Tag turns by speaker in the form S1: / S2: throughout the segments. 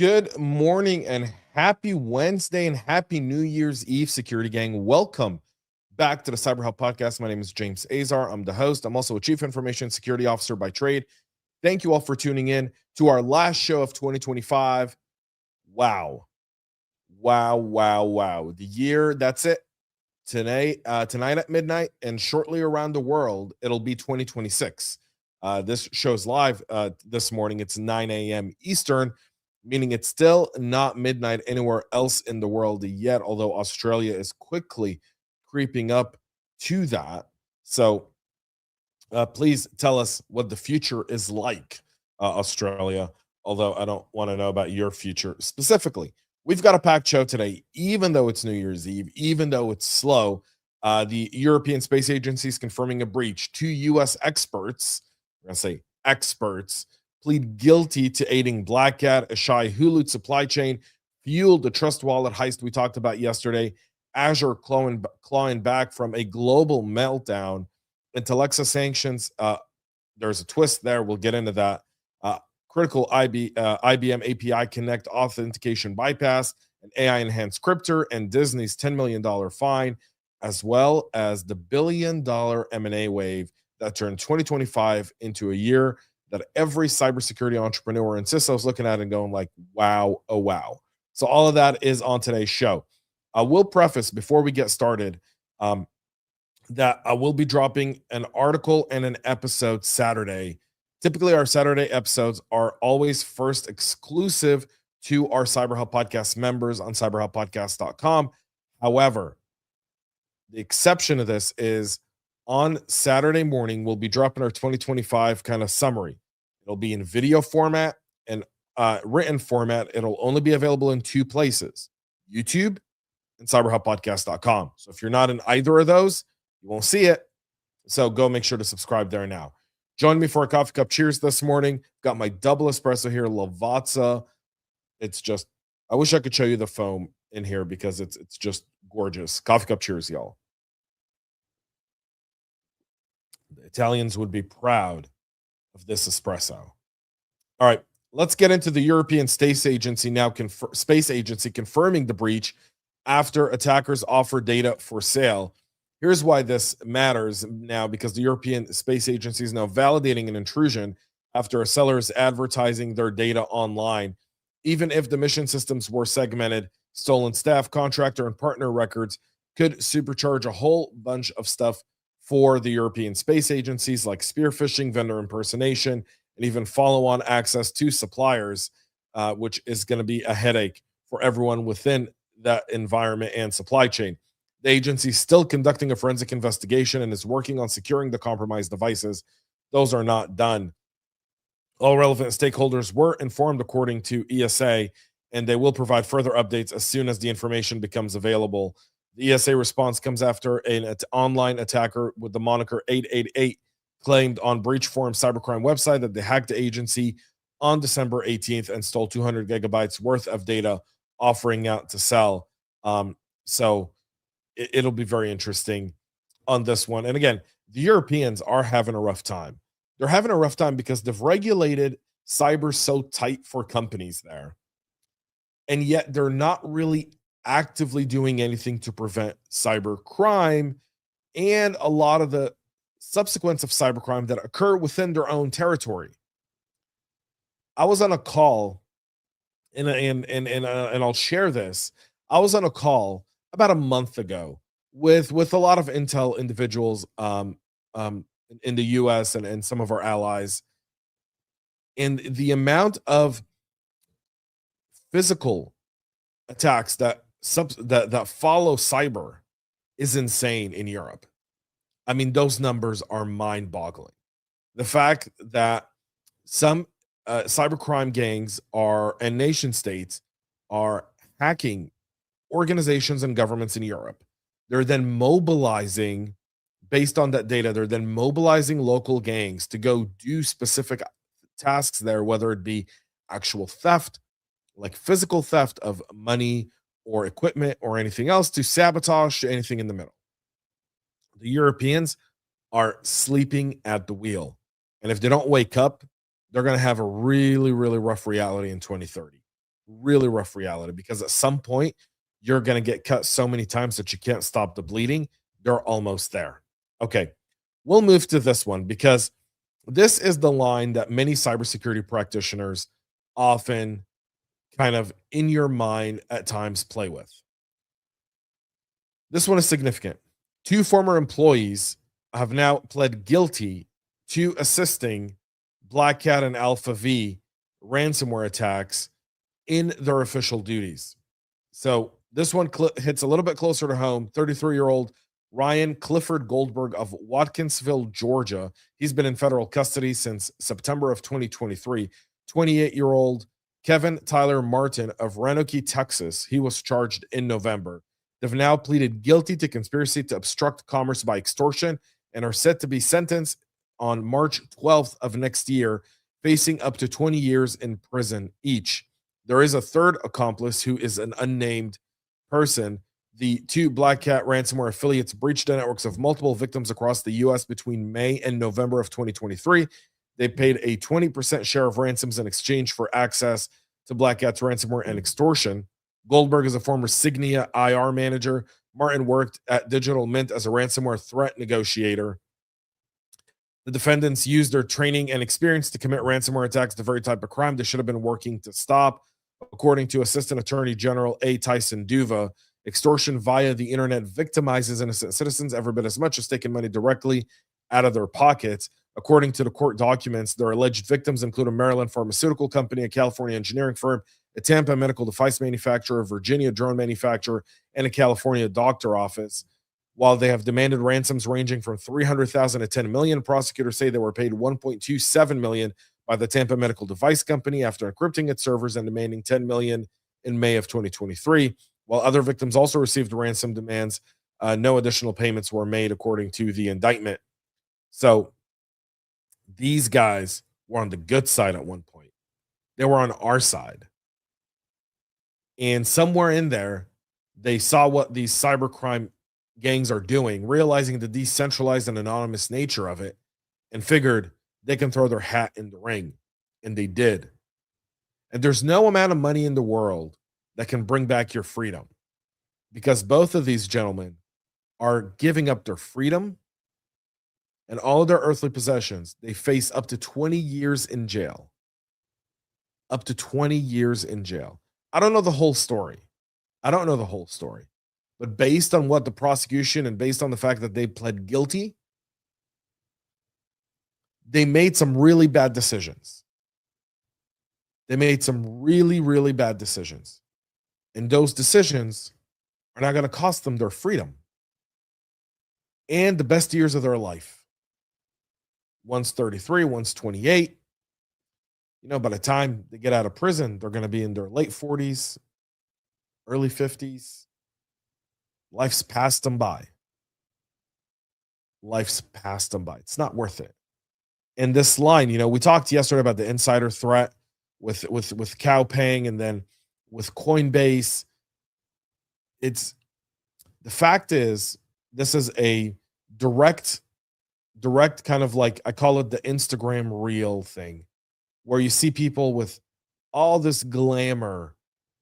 S1: Good morning and happy Wednesday and happy New Year's Eve, security gang. Welcome back to the CyberHub Podcast. My name is James Azar. I'm the host. I'm also a Chief Information Security Officer by trade. Thank you all for tuning in to our last show of 2025. Wow. Wow, wow, wow. The year, that's it. Tonight at midnight and shortly around the world, it'll be 2026. This show's live this morning. It's 9 a.m. Eastern, meaning it's still not midnight anywhere else in the world yet, although Australia is quickly creeping up to that. So please tell us what the future is like, Australia, although I don't want to know about your future specifically. We've got a packed show today, even though it's New Year's Eve, even though it's slow. The European Space Agency is confirming a breach. Two U.S. experts, we're going to say experts, plead guilty to aiding Black Cat, a shy Hulu supply chain, fueled the trust wallet heist we talked about yesterday. Azure clawing back from a global meltdown. Intellexa sanctions. There's a twist there. We'll get into that. Critical IBM API Connect authentication bypass, an AI enhanced cryptor, and Disney's $10 million fine, as well as the $1 billion M&A wave that turned 2025 into a year that every cybersecurity entrepreneur and CISO is looking at and going like, wow, oh wow. So all of that is on today's show. I will preface before we get started that I will be dropping an article and an episode Saturday. Typically, our Saturday episodes are always first exclusive to our CyberHub Podcast members on cyberhubpodcast.com. However, the exception to this is on Saturday morning, we'll be dropping our 2025 kind of summary. It'll be in video format and written format. It'll only be available in two places, YouTube and cyberhubpodcast.com. So if you're not in either of those, you won't see it. So go make sure to subscribe there now. Join me for a coffee cup cheers this morning. Got my double espresso here, Lavazza. It's just, I wish I could show you the foam in here because it's just gorgeous. Coffee cup cheers, y'all. The Italians would be proud of this espresso. All right, let's get into the European Space Agency now. Space Agency confirming the breach after attackers offer data for sale. Here's why this matters now, because the European Space Agency is now validating an intrusion after a seller is advertising their data online. Even if the mission systems were segmented, stolen staff, contractor, and partner records could supercharge a whole bunch of stuff for the European Space Agencies, like spear phishing, vendor impersonation, and even follow-on access to suppliers, which is going to be a headache for everyone within that environment and supply chain. The agency is still conducting a forensic investigation and is working on securing the compromised devices. Those are not done. All relevant stakeholders were informed according to ESA, and they will provide further updates as soon as the information becomes available. The ESA response comes after an online attacker with the moniker 8.8M claimed on Breach Forum cybercrime website that they hacked the agency on December 18th and stole 200 gigabytes worth of data, offering out to sell. So it'll be very interesting on this one. And again, the Europeans are having a rough time. They're having a rough time because they've regulated cyber so tight for companies there. And yet they're not really actively doing anything to prevent cyber crime and a lot of the subsequence of cybercrime that occur within their own territory. I was on a call, and I'll share this. I was on a call about a month ago with a lot of intel individuals in the US and some of our allies. And the amount of physical attacks that follow cyber is insane in Europe. I mean, those numbers are mind-boggling. The fact that some cybercrime gangs and nation states are hacking organizations and governments in Europe. They're then mobilizing, based on that data, they're then mobilizing local gangs to go do specific tasks there, whether it be actual theft, like physical theft of money or equipment or anything else, to sabotage anything in the middle. The Europeans are sleeping at the wheel. And if they don't wake up, they're going to have a really, really rough reality in 2030. really rough reality, because at some point you're going to get cut so many times that you can't stop the bleeding. They're almost there. Okay, we'll move to this one, because this is the line that many cybersecurity practitioners often kind of in your mind at times play with. This one is significant. 2 former employees have now pled guilty to assisting Black Cat and Alpha V ransomware attacks in their official duties. So this one hits a little bit closer to home. 33-year-old Ryan Clifford Goldberg of Watkinsville, Georgia. He's been in federal custody since September of 2023. 28-year-old Kevin Tyler Martin of Roanoke, Texas. He was charged in November. They've now pleaded guilty to conspiracy to obstruct commerce by extortion and are set to be sentenced on March 12th of next year, facing up to 20 years in prison each. There is a third accomplice who is an unnamed person. The 2 Black Cat ransomware affiliates breached the networks of multiple victims across the U.S. between May and November of 2023. They paid a 20% share of ransoms in exchange for access to Black Cat's ransomware and extortion. Goldberg is a former Signia IR manager. Martin worked at Digital Mint as a ransomware threat negotiator. The defendants used their training and experience to commit ransomware attacks, the very type of crime they should have been working to stop. According to Assistant Attorney General A. Tyson Duva, extortion via the internet victimizes innocent citizens every bit as much as taking money directly out of their pockets. According to the court documents, their alleged victims include a Maryland pharmaceutical company, a California engineering firm, a Tampa medical device manufacturer, a Virginia drone manufacturer, and a California doctor office. While they have demanded ransoms ranging from $300,000 to $10 million, prosecutors say they were paid $1.27 million by the Tampa medical device company after encrypting its servers and demanding $10 million in May of 2023. While other victims also received ransom demands, no additional payments were made, according to the indictment. So these guys were on the good side at one point. They were on our side. And somewhere in there, they saw what these cybercrime gangs are doing, realizing the decentralized and anonymous nature of it, and figured they can throw their hat in the ring. And they did. And there's no amount of money in the world that can bring back your freedom, because both of these gentlemen are giving up their freedom and all of their earthly possessions. They face up to 20 years in jail. Up to 20 years in jail. I don't know the whole story. But based on what the prosecution and based on the fact that they pled guilty, they made some really bad decisions. Really bad decisions. And those decisions are not going to cost them their freedom and the best years of their life. One's 33, one's 28. By the time they get out of prison, they're going to be in their late 40s, early 50s. Life's passed them by. It's not worth it. And this line, we talked yesterday about the insider threat with Cowpang, and then with Coinbase. The fact is, this is a direct kind of, like, I call it the Instagram reel thing, where you see people with all this glamour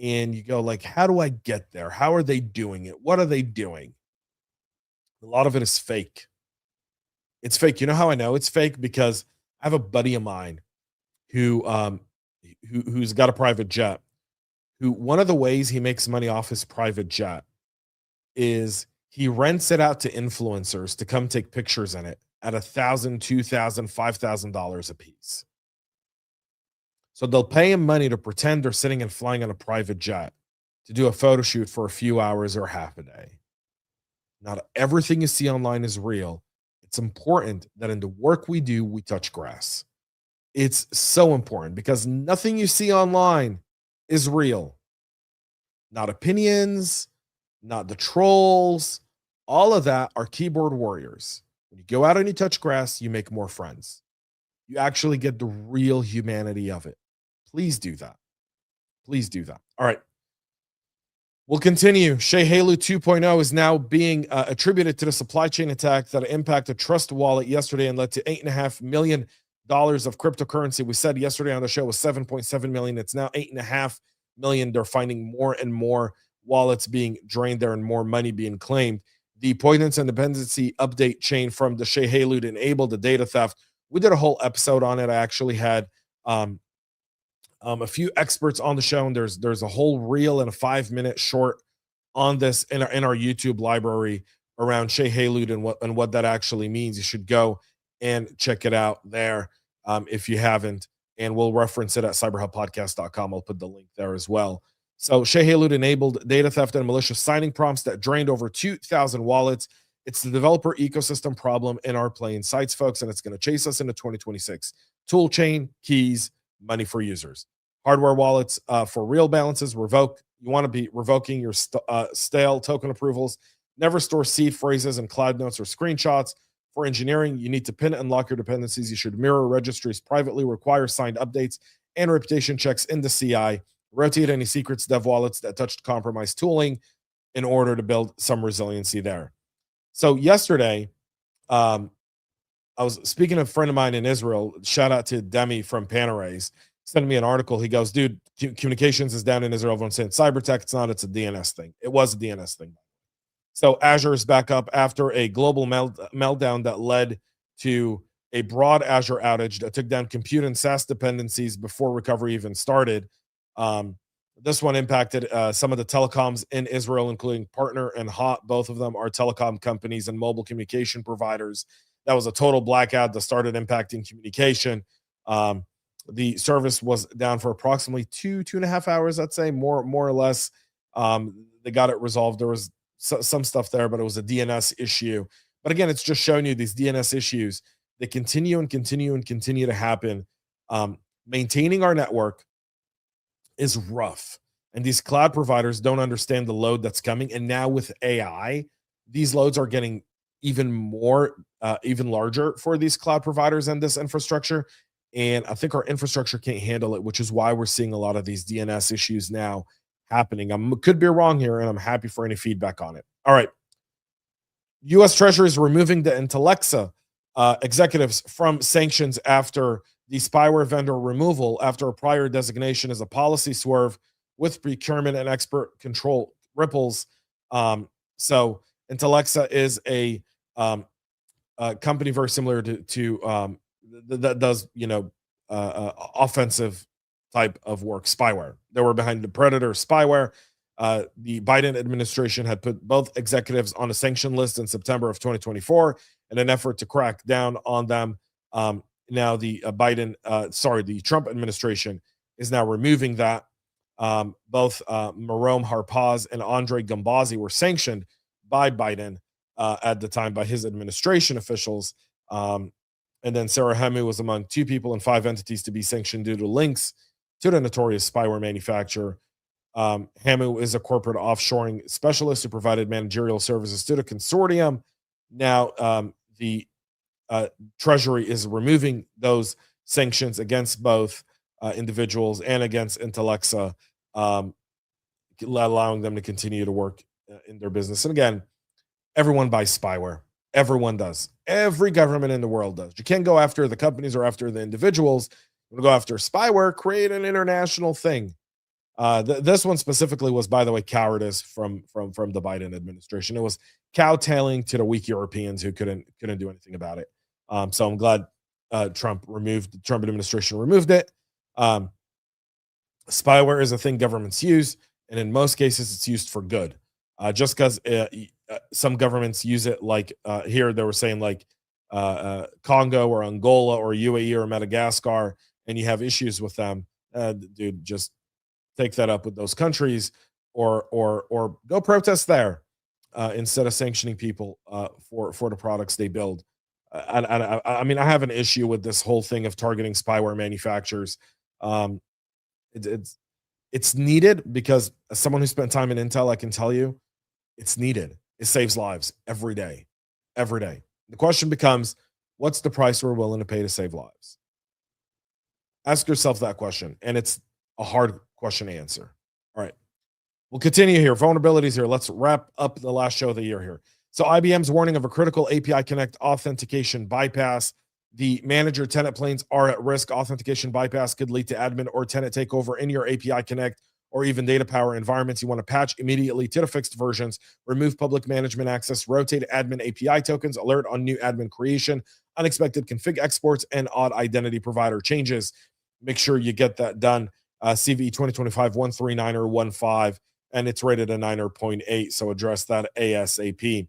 S1: and you go, like, how do I get there? How are they doing it? What are they doing? A lot of it is fake. It's fake. You know how I know it's fake? Because I have a buddy of mine who's got a private jet, who one of the ways he makes money off his private jet is he rents it out to influencers to come take pictures in it at $1,000, $2,000, $5,000 a piece. So they'll pay him money to pretend they're sitting and flying on a private jet to do a photo shoot for a few hours or half a day. Not everything you see online is real. It's important that in the work we do, we touch grass. It's so important, because nothing you see online is real. Not opinions, not the trolls. All of that are keyboard warriors. When you go out and you touch grass, you make more friends. You actually get the real humanity of it. Please do that. All right. We'll continue. Shehalu 2.0 is now being attributed to the supply chain attack that impacted Trust Wallet yesterday and led to $8.5 million of cryptocurrency. We said yesterday on the show was $7.7 million. It's now $8.5 million. They're finding more and more wallets being drained there and more money being claimed. The points and dependency update chain from the Shea Halud enabled the data theft. We did a whole episode on it. I actually had a few experts on the show, and there's a whole reel and a 5-minute short on this in our YouTube library around Shea Halud and what that actually means. You should go and check it out there if you haven't, and we'll reference it at cyberhubpodcast.com. I'll put the link there as well. So Shea Halud enabled data theft and malicious signing prompts that drained over 2,000 wallets. It's the developer ecosystem problem in our plain sites, folks, and it's going to chase us into 2026. Tool chain, keys, money for users. Hardware wallets for real balances, revoke. You want to be revoking your stale token approvals. Never store seed phrases and cloud notes or screenshots. For engineering, you need to pin and lock your dependencies. You should mirror registries privately, require signed updates and reputation checks in the CI. Rotate any secrets dev wallets that touched compromised tooling in order to build some resiliency there. So yesterday, I was speaking to a friend of mine in Israel. Shout out to Demi from Panarrays. Sent me an article. He goes, dude, communications is down in Israel. Everyone's saying cyber tech. It's not. It's a DNS thing. It was a DNS thing. So Azure is back up after a global meltdown that led to a broad Azure outage that took down compute and SaaS dependencies before recovery even started. This one impacted some of the telecoms in Israel, including Partner and Hot. Both of them are telecom companies and mobile communication providers. That was a total blackout that started impacting communication. The service was down for approximately 2.5 hours, I'd say, more or less. They got it resolved. There was some stuff there, but it was a DNS issue. But again, it's just showing you these DNS issues. They continue to happen. Maintaining our network is rough. And these cloud providers don't understand the load that's coming. And now with AI, these loads are getting even larger for these cloud providers and this infrastructure. And I think our infrastructure can't handle it, which is why we're seeing a lot of these DNS issues now happening. I could be wrong here, and I'm happy for any feedback on it. All right. U.S. Treasury is removing the Intellexa executives from sanctions after the spyware vendor removal after a prior designation as a policy swerve with procurement and expert control ripples. So Intellexa is a company very similar to that does offensive type of work. Spyware. They were behind the Predator spyware. The Biden administration had put both executives on a sanction list in September of 2024 in an effort to crack down on them. Now the the Trump administration is now removing that. Both Marom Harpaz and Andre Gambazi were sanctioned by Biden at the time by his administration officials. And then Sarah Hemu was among 2 people and 5 entities to be sanctioned due to links to the notorious spyware manufacturer. Hemu is a corporate offshoring specialist who provided managerial services to the consortium. Now, the Treasury is removing those sanctions against both individuals and against Intellexa, allowing them to continue to work in their business. And again, everyone buys spyware. Everyone does. Every government in the world does. You can't go after the companies or after the individuals. You want to go after spyware, create an international thing. This one specifically was, by the way, cowardice from the Biden administration. It was cowtailing to the weak Europeans who couldn't do anything about it. So I'm glad the Trump administration removed it. Spyware is a thing governments use, and in most cases, it's used for good. Just because some governments use it, like here they were saying, like Congo or Angola or UAE or Madagascar, and you have issues with them, dude, just take that up with those countries, or go protest there instead of sanctioning people for the products they build. I mean, I have an issue with this whole thing of targeting spyware manufacturers. It's needed because as someone who spent time in Intel, I can tell you it's needed. It saves lives every day. The question becomes, what's the price we're willing to pay to save lives? Ask yourself that question, and it's a hard question to answer. All right. We'll continue here. Vulnerabilities here. Let's wrap up the last show of the year here. So IBM's warning of a critical API Connect authentication bypass. The manager tenant planes are at risk. Authentication bypass could lead to admin or tenant takeover in your API Connect or even data power environments. You want to patch immediately to the fixed versions, remove public management access, rotate admin API tokens, alert on new admin creation, unexpected config exports, and odd identity provider changes. Make sure you get that done. CVE 2025-139 or 15, and it's rated a 9.8, so address that ASAP.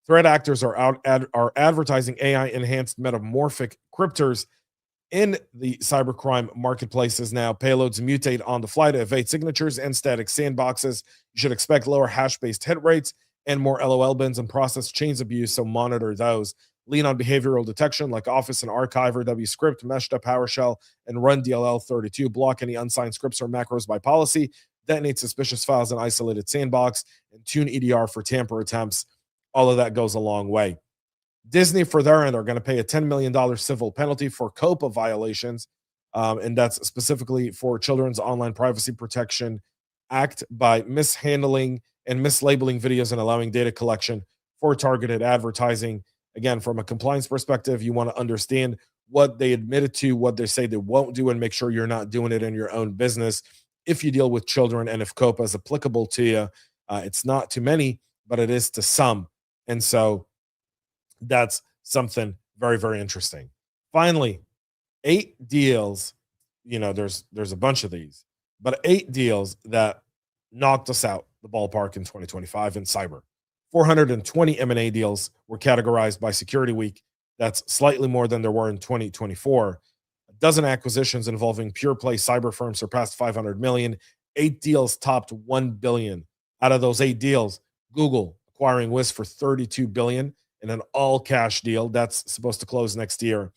S1: Threat actors are advertising AI-enhanced metamorphic cryptors in the cybercrime marketplaces now. Payloads mutate on the fly to evade signatures and static sandboxes. You should expect lower hash-based hit rates and more LOL bins and process chains abuse, so monitor those. Lean on behavioral detection like Office and Archiver, WScript, Meshed Up PowerShell, and Run DLL32. Block any unsigned scripts or macros by policy. Detonate suspicious files in isolated sandbox, and tune EDR for tamper attempts. All of that goes a long way. Disney, for their end, are going to pay a $10 million civil penalty for COPA violations, and that's specifically for Children's Online Privacy Protection Act by mishandling and mislabeling videos and allowing data collection for targeted advertising. Again, from a compliance perspective, you want to understand what they admitted to, what they say they won't do, and make sure you're not doing it in your own business. If you deal with children and if COPA is applicable to you, it's not to many, but it is to some. And so that's something very, very interesting. Finally, 8 deals, there's a bunch of these, but 8 deals that knocked us out the ballpark in 2025 in cyber. 420 M&A deals were categorized by Security Week. That's slightly more than there were in 2024. A dozen acquisitions involving pure play cyber firms surpassed 500 million. 8 deals topped 1 billion. Out of those 8 deals, Google acquiring Wiz for 32 billion in an all-cash deal. That's supposed to close next year.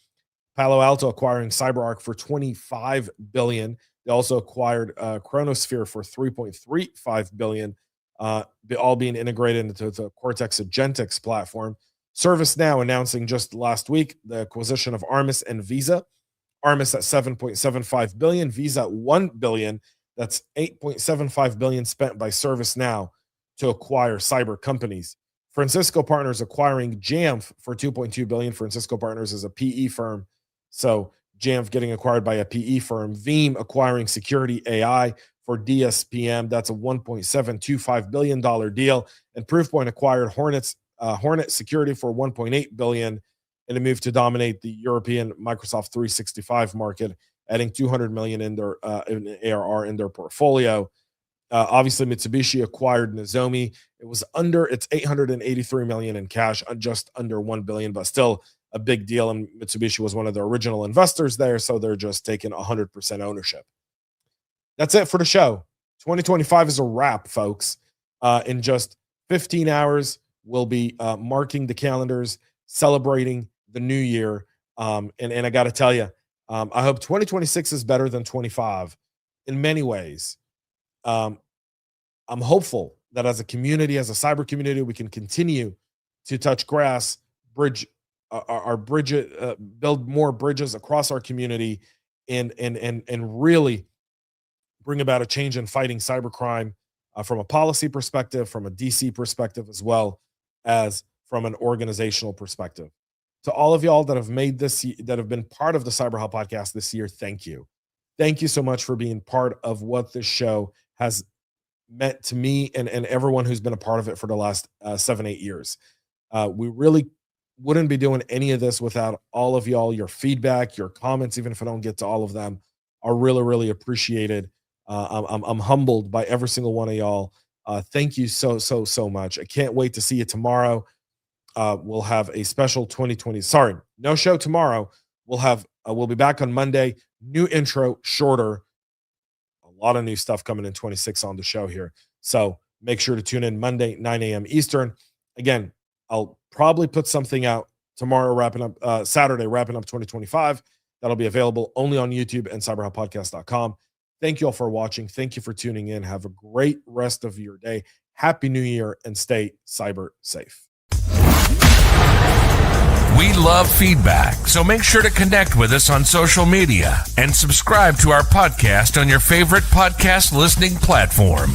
S1: Palo Alto acquiring CyberArk for 25 billion. They also acquired Chronosphere for 3.35 billion. All being integrated into the Cortex Agentix platform. ServiceNow announcing just last week the acquisition of Armis and Visa. Armis at 7.75 billion, Visa at 1 billion. That's 8.75 billion spent by ServiceNow to acquire cyber companies. Francisco Partners acquiring Jamf for 2.2 billion. Francisco Partners is a PE firm, so Jamf getting acquired by a PE firm. Veeam acquiring Security AI for DSPM. That's a $1.725 billion deal. And Proofpoint acquired Hornet Security for 1.8 billion in a move to dominate the European Microsoft 365 market, adding 200 million in their in ARR in their portfolio. Obviously, Mitsubishi acquired Nozomi. It's 883 million in cash, just under 1 billion, but still a big deal. And Mitsubishi was one of the original investors there, so they're just taking 100% ownership. That's it for the show. 2025 is a wrap, folks. In just 15 hours, we'll be marking the calendars, celebrating the new year. And I got to tell you, I hope 2026 is better than 25 in many ways. I'm hopeful that as a community, as a cyber community, we can continue to touch grass, build more bridges across our community, and really bring about a change in fighting cybercrime from a policy perspective, from a DC perspective, as well as from an organizational perspective. To all of y'all that have been part of the CyberHub podcast this year, thank you. Thank you so much for being part of what this show has meant to me and everyone who's been a part of it for the last 7-8 years. We really wouldn't be doing any of this without all of y'all. Your feedback, your comments, even if I don't get to all of them, are really, really appreciated. I'm humbled by every single one of y'all. Thank you so much. I can't wait to see you tomorrow. We'll have a special 2020. Sorry, no show tomorrow. We'll be back on Monday. New intro, shorter. A lot of new stuff coming in 26 on the show here. So make sure to tune in Monday, 9 a.m. Eastern. Again, I'll probably put something out tomorrow, Saturday, wrapping up 2025. That'll be available only on YouTube and cyberhubpodcast.com. Thank you all for watching. Thank you for tuning in. Have a great rest of your day. Happy New Year, and stay cyber safe.
S2: We love feedback, so make sure to connect with us on social media and subscribe to our podcast on your favorite podcast listening platform.